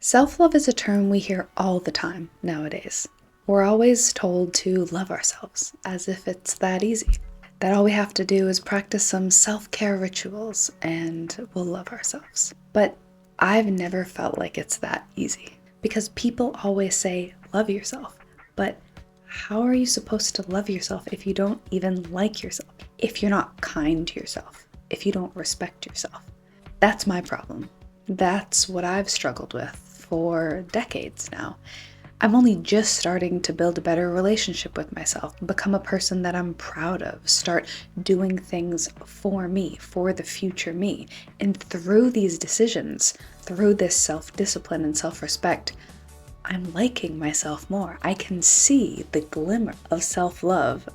Self-love is a term we hear all the time nowadays. We're always told to love ourselves, as if it's that easy. That all we have to do is practice some self-care rituals and we'll love ourselves. But I've never felt like it's that easy. Because people always say, love yourself. But how are you supposed to love yourself if you don't even like yourself? If you're not kind to yourself? If you don't respect yourself? That's my problem. That's what I've struggled with for decades now. I'm only just starting to build a better relationship with myself, become a person that I'm proud of, start doing things for me, for the future me. And through these decisions, through this self-discipline and self-respect, I'm liking myself more. I can see the glimmer of self-love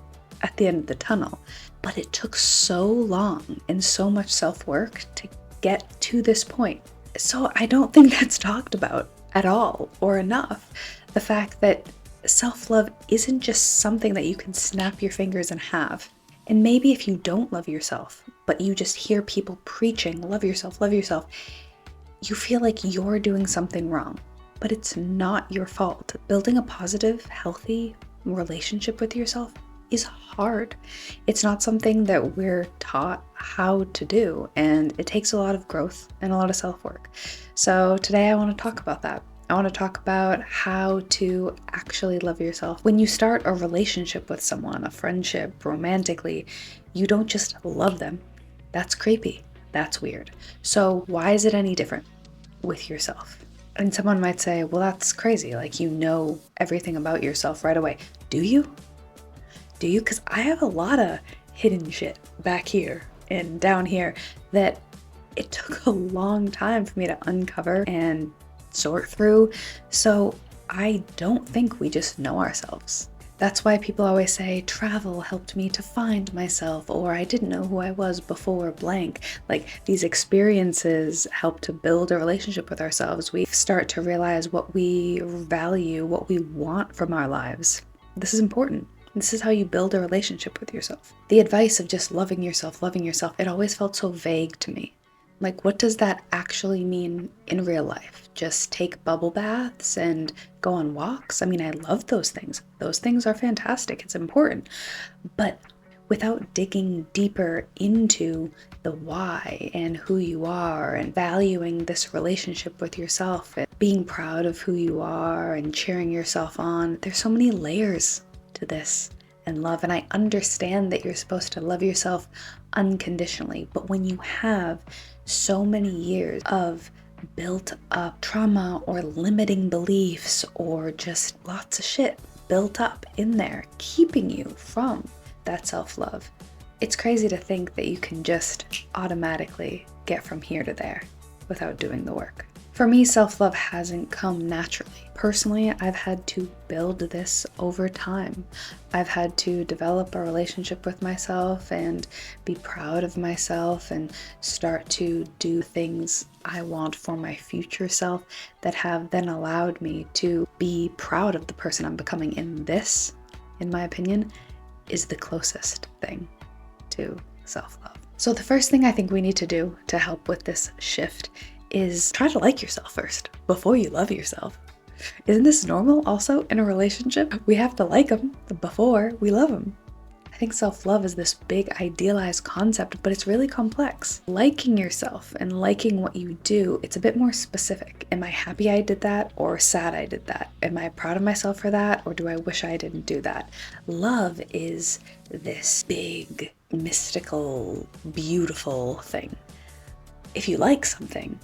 at the end of the tunnel. But it took so long and so much self-work to get to this point. So I don't think that's talked about at all or enough. The fact that self-love isn't just something that you can snap your fingers and have. And maybe if you don't love yourself, but you just hear people preaching, love yourself, you feel like you're doing something wrong. But it's not your fault. Building a positive, healthy relationship with yourself is hard. It's not something that we're taught how to do, and it takes a lot of growth and a lot of self-work. So today I want to talk about that. I want to talk about how to actually love yourself. When you start a relationship with someone, a friendship, romantically, you don't just love them. That's creepy. That's weird. So why is it any different with yourself? And someone might say, well, that's crazy. Like, you know everything about yourself right away. Do you? Do you? Because I have a lot of hidden shit back here and down here that it took a long time for me to uncover and sort through. So I don't think we just know ourselves. That's why people always say travel helped me to find myself, or I didn't know who I was before blank. Like, these experiences help to build a relationship with ourselves. We start to realize what we value, what we want from our lives. This is important. This is how you build a relationship with yourself. The advice of just loving yourself, it always felt so vague to me. Like, what does that actually mean in real life? Just take bubble baths and go on walks? I mean, I love those things. Those things are fantastic. It's important. But without digging deeper into the why and who you are and valuing this relationship with yourself and being proud of who you are and cheering yourself on, there's so many layers to this and love. And I understand that you're supposed to love yourself unconditionally, but when you have so many years of built up trauma or limiting beliefs or just lots of shit built up in there, keeping you from that self-love, it's crazy to think that you can just automatically get from here to there without doing the work. For me, self-love hasn't come naturally. Personally, I've had to build this over time. I've had to develop a relationship with myself and be proud of myself and start to do things I want for my future self that have then allowed me to be proud of the person I'm becoming. And this, in my opinion, is the closest thing to self-love. So the first thing I think we need to do to help with this shift is try to like yourself first before you love yourself. Isn't this normal also in a relationship? We have to like them before we love them. I think self-love is this big idealized concept, but it's really complex. Liking yourself and liking what you do, it's a bit more specific. Am I happy I did that or sad I did that? Am I proud of myself for that or do I wish I didn't do that? Love is this big, mystical, beautiful thing. If you like something,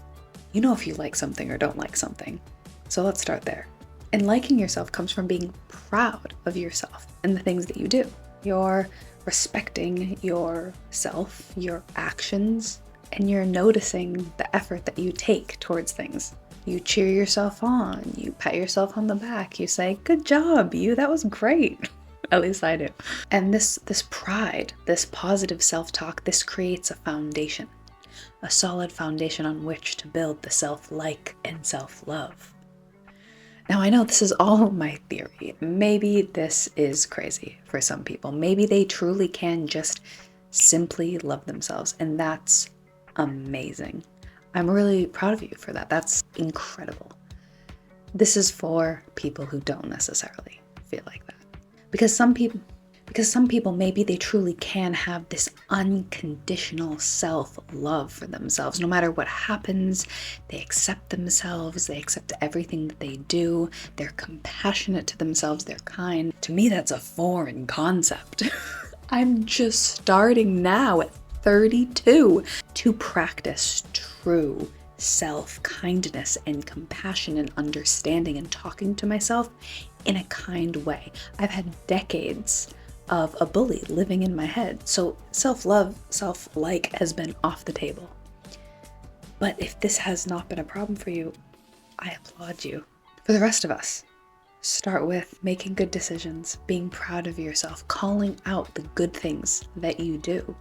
you know if you like something or don't like something. So let's start there. And liking yourself comes from being proud of yourself and the things that you do. You're respecting yourself, your actions, and you're noticing the effort that you take towards things. You cheer yourself on, you pat yourself on the back, you say, good job, that was great. At least I do. And this pride, this positive self-talk, this creates a foundation. A solid foundation on which to build the self-like and self-love. Now, I know this is all my theory. Maybe this is crazy for some people. Maybe they truly can just simply love themselves, and that's amazing. I'm really proud of you for that. That's incredible. This is for people who don't necessarily feel like that. Because some people maybe they truly can have this unconditional self-love for themselves. No matter what happens, they accept themselves, they accept everything that they do, they're compassionate to themselves, they're kind. To me, that's a foreign concept. I'm just starting now at 32 to practice true self-kindness and compassion and understanding and talking to myself in a kind way. I've had decades of a bully living in my head, so self-love, self-like has been off the table. But if this has not been a problem for you, I applaud you. For the rest of us, start with making good decisions, being proud of yourself, calling out the good things that you do,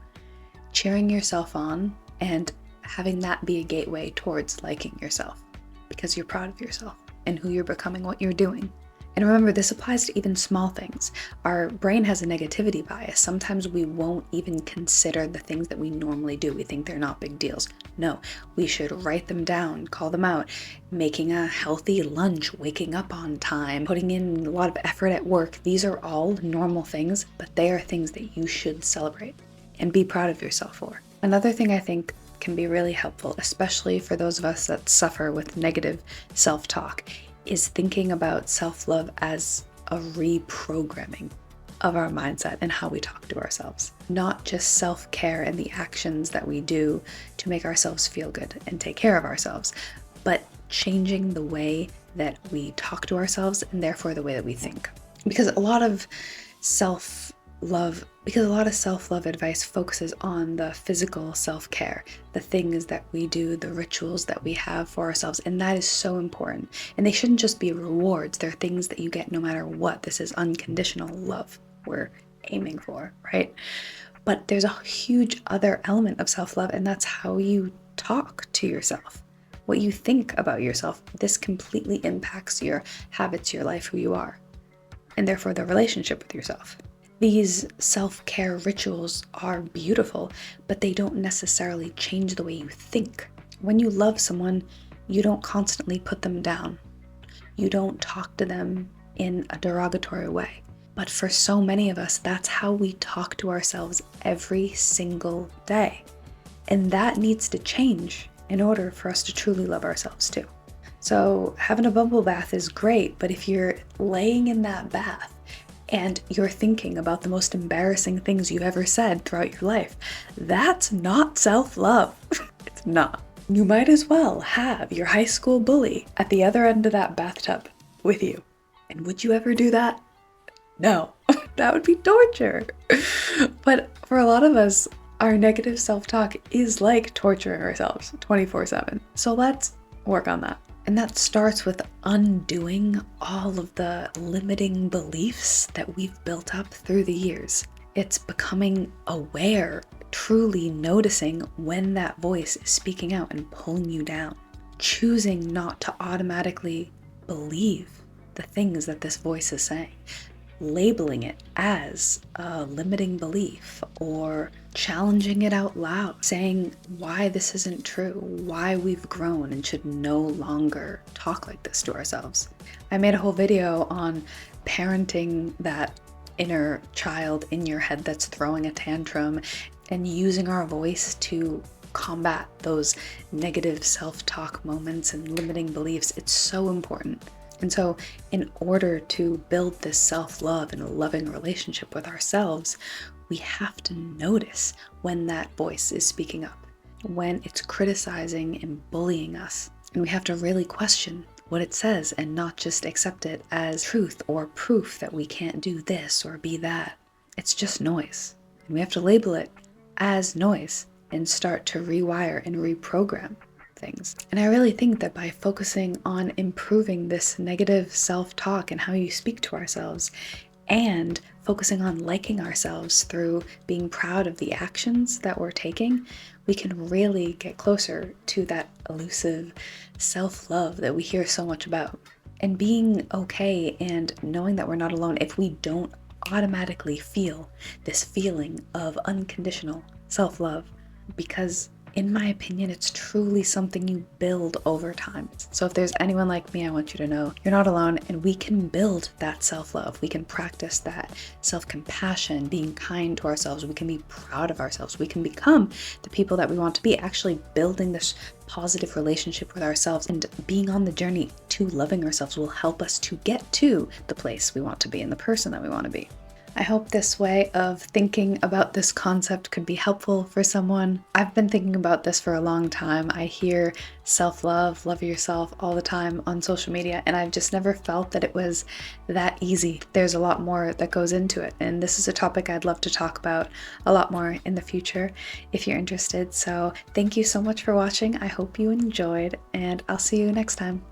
cheering yourself on, and having that be a gateway towards liking yourself because you're proud of yourself and who you're becoming, what you're doing. And remember, this applies to even small things. Our brain has a negativity bias. Sometimes we won't even consider the things that we normally do. We think they're not big deals. No, we should write them down, call them out. Making a healthy lunch, waking up on time, putting in a lot of effort at work. These are all normal things, but they are things that you should celebrate and be proud of yourself for. Another thing I think can be really helpful, especially for those of us that suffer with negative self-talk, is thinking about self-love as a reprogramming of our mindset and how we talk to ourselves. Not just self-care and the actions that we do to make ourselves feel good and take care of ourselves, but changing the way that we talk to ourselves and therefore the way that we think. Because a lot of self-love advice focuses on the physical self-care, the things that we do, the rituals that we have for ourselves, and that is so important. And they shouldn't just be rewards, they're things that you get no matter what. This is unconditional love we're aiming for, right? But there's a huge other element of self-love, and that's how you talk to yourself, what you think about yourself. This completely impacts your habits, your life, who you are, and therefore the relationship with yourself. These self-care rituals are beautiful, but they don't necessarily change the way you think. When you love someone, you don't constantly put them down. You don't talk to them in a derogatory way. But for so many of us, that's how we talk to ourselves every single day. And that needs to change in order for us to truly love ourselves too. So having a bubble bath is great, but if you're laying in that bath and you're thinking about the most embarrassing things you've ever said throughout your life, that's not self-love. It's not. You might as well have your high school bully at the other end of that bathtub with you. And would you ever do that? No, that would be torture. But for a lot of us, our negative self-talk is like torturing ourselves 24/7. So let's work on that. And that starts with undoing all of the limiting beliefs that we've built up through the years. It's becoming aware, truly noticing when that voice is speaking out and pulling you down. Choosing not to automatically believe the things that this voice is saying. Labeling it as a limiting belief or challenging it out loud, saying why this isn't true, why we've grown and should no longer talk like this to ourselves. I made a whole video on parenting that inner child in your head that's throwing a tantrum and using our voice to combat those negative self-talk moments and limiting beliefs. It's so important. And so in order to build this self-love and a loving relationship with ourselves, we have to notice when that voice is speaking up, when it's criticizing and bullying us. And we have to really question what it says and not just accept it as truth or proof that we can't do this or be that. It's just noise. And we have to label it as noise and start to rewire and reprogram things. And I really think that by focusing on improving this negative self-talk and how you speak to ourselves, and focusing on liking ourselves through being proud of the actions that we're taking, we can really get closer to that elusive self-love that we hear so much about. And being okay and knowing that we're not alone if we don't automatically feel this feeling of unconditional self-love, because in my opinion, it's truly something you build over time. So if there's anyone like me, I want you to know you're not alone, and we can build that self-love. We can practice that self-compassion, being kind to ourselves. We can be proud of ourselves. We can become the people that we want to be, actually building this positive relationship with ourselves, and being on the journey to loving ourselves will help us to get to the place we want to be and the person that we want to be. I hope this way of thinking about this concept could be helpful for someone. I've been thinking about this for a long time. I hear self-love, love yourself all the time on social media, and I've just never felt that it was that easy. There's a lot more that goes into it, and this is a topic I'd love to talk about a lot more in the future if you're interested. So thank you so much for watching. I hope you enjoyed, and I'll see you next time.